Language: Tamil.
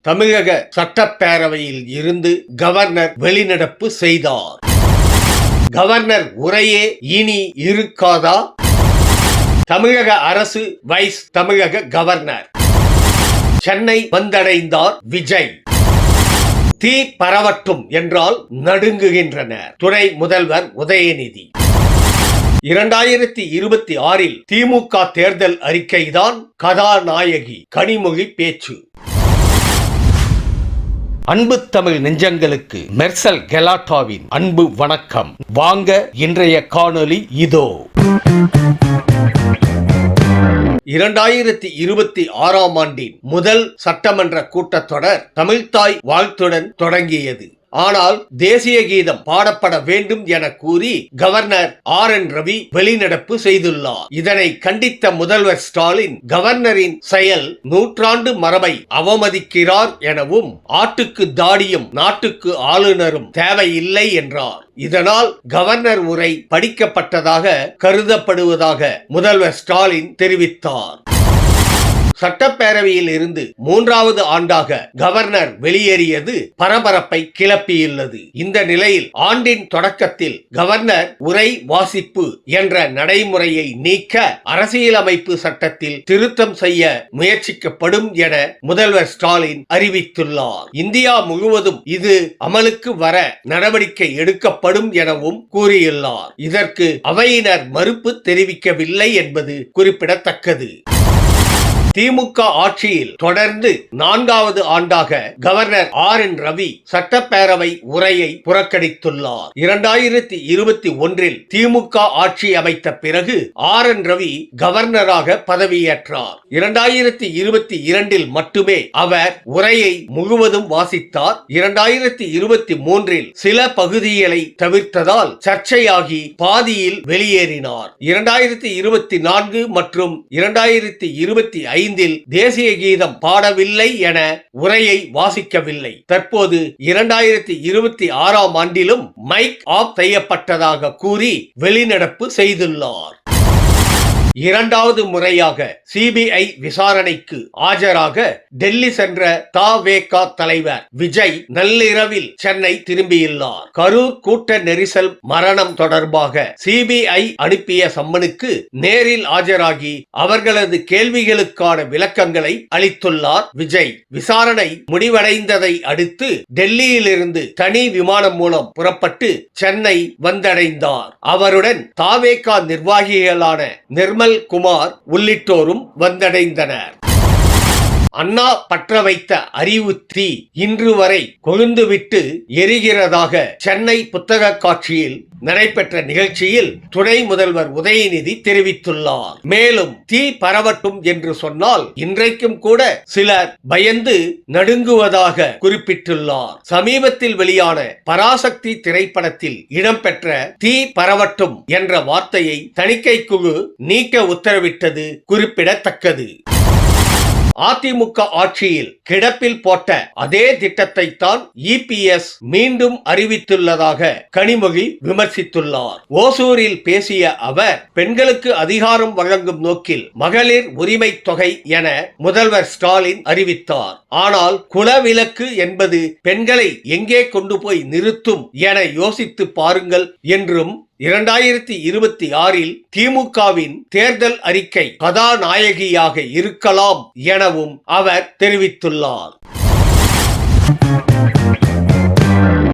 தமிழக சட்டப்பேரவையில் இருந்து கவர்னர் வெளிநடப்பு செய்தார். கவர்னர் உரையே இனி இருக்காதா? தமிழக அரசு வைஸ் தமிழக கவர்னர் சென்னை வந்தடைந்தார் விஜய். தீ பரவட்டும் என்றால் நடுங்குகின்றனர் துணை முதல்வர் உதயநிதி. 2026 திமுக தேர்தல் அறிக்கைதான் கதாநாயகி கனிமொழி பேச்சு. அன்பு தமிழ் நெஞ்சங்களுக்கு மெர்சல் கெலாட்டாவின் அன்பு வணக்கம். வாங்க இன்றைய காணொளி இதோ. 2026 ஆண்டின் முதல் சட்டமன்ற கூட்டத்தொடர் தமிழ்த்தாய் வாழ்த்துடன் தொடங்கியது. ஆனால் தேசிய கீதம் பாடப்பட வேண்டும் என கூறி கவர்னர் RN ரவி வெளிநடப்பு செய்துள்ளார். இதனை கண்டித்த முதல்வர் ஸ்டாலின் கவர்னரின் செயல் நூற்றாண்டு மரபை அவமதிக்கிறார் எனவும் ஆட்டுக்கு தாடியும் நாட்டுக்கு ஆளுநரும் தேவையில்லை என்றார். இதனால் கவர்னர் உரை படிக்கப்பட்டதாக கருதப்படுவதாக முதல்வர் ஸ்டாலின் தெரிவித்தார். சட்டப்பேரவையில் இருந்து 3வது ஆண்டாக கவர்னர் வெளியேறியது பரபரப்பை கிளப்பியுள்ளது. இந்த நிலையில் ஆண்டின் தொடக்கத்தில் கவர்னர் உரை வாசிப்பு என்ற நடைமுறையை நீக்க அரசியலமைப்பு சட்டத்தில் திருத்தம் செய்ய முயற்சிக்கப்படும் என முதல்வர் ஸ்டாலின் அறிவித்துள்ளார். இந்தியா முழுவதும் இது அமலுக்கு வர நடவடிக்கை எடுக்கப்படும் எனவும் கூறியுள்ளார். இதற்கு அவையினர் மறுப்பு தெரிவிக்கவில்லை என்பது குறிப்பிடத்தக்கது. திமுக ஆட்சியில் தொடர்ந்து 4வது ஆண்டாக கவர்னர் RN ரவி சட்டப்பேரவை உரையை புறக்கணித்துள்ளார். 2021 திமுக ஆட்சி அமைத்த பிறகு RN ரவி கவர்னராக பதவியேற்றார். 2022 மட்டுமே அவர் உரையை முழுவதும் வாசித்தார். 2023 சில பகுதிகளை தவிர்த்ததால் சர்ச்சையாகி பாதியில் வெளியேறினார். 2024 மற்றும் 2025 தேசிய கீதம் பாடவில்லை என உரையை வாசிக்கவில்லை. தற்போது 2026 ஆண்டிலும் மைக் ஆஃப் செய்யப்பட்டதாக கூறி வெளிநடப்பு செய்துள்ளார். 2வது முறையாக CBI விசாரணைக்கு ஆஜராக டெல்லி சென்ற தவேக தலைவர் விஜய் நள்ளிரவில் சென்னை திரும்பியுள்ளார். கரூர் கூட்ட நெரிசல் மரணம் தொடர்பாக CBI அனுப்பிய சம்மனுக்கு நேரில் ஆஜராகி அவர்களது கேள்விகளுக்கான விளக்கங்களை அளித்துள்ளார் விஜய். விசாரணை முடிவடைந்ததை அடுத்து டெல்லியிலிருந்து தனி விமானம் மூலம் புறப்பட்டு சென்னை வந்தடைந்தார். அவருடன் தவேக நிர்வாகிகளான நிர்மல் குமார் உள்ளிட்டோரும் வந்தடைந்தனர். அண்ணா பற்ற வைத்த அறிவு தீ இன்று வரை கொழுந்துவிட்டு எரிகிறதாக சென்னை புத்தக காட்சியில் நடைபெற்ற நிகழ்ச்சியில் துணை முதல்வர் உதயநிதி தெரிவித்துள்ளார். மேலும் தீ பரவட்டும் என்று சொன்னால் இன்றைக்கும் கூட சிலர் பயந்து நடுங்குவதாக குறிப்பிட்டுள்ளார். சமீபத்தில் வெளியான பராசக்தி திரைப்படத்தில் இடம்பெற்ற தீ பரவட்டும் என்ற வார்த்தையை தணிக்கை குழு நீக்க உத்தரவிட்டது குறிப்பிடத்தக்கது. அதிமுக ஆட்சியில் கிடப்பில் போட்ட அதே திட்டத்தை தான் EPS மீண்டும் அறிவித்துள்ளதாக கனிமொழி விமர்சித்துள்ளார். ஓசூரில் பேசிய அவர் பெண்களுக்கு அதிகாரம் வழங்கும் நோக்கில் மகளிர் உரிமை தொகை என முதல்வர் ஸ்டாலின் அறிவித்தார். ஆனால் குலவிலக்கு என்பது பெண்களை எங்கே கொண்டு போய் நிறுத்தும் என யோசித்து பாருங்கள் என்றும் 2026 திமுகவின் தேர்தல் அறிக்கை கதாநாயகியாக இருக்கலாம் எனவும் அவர் தெரிவித்துள்ளார்.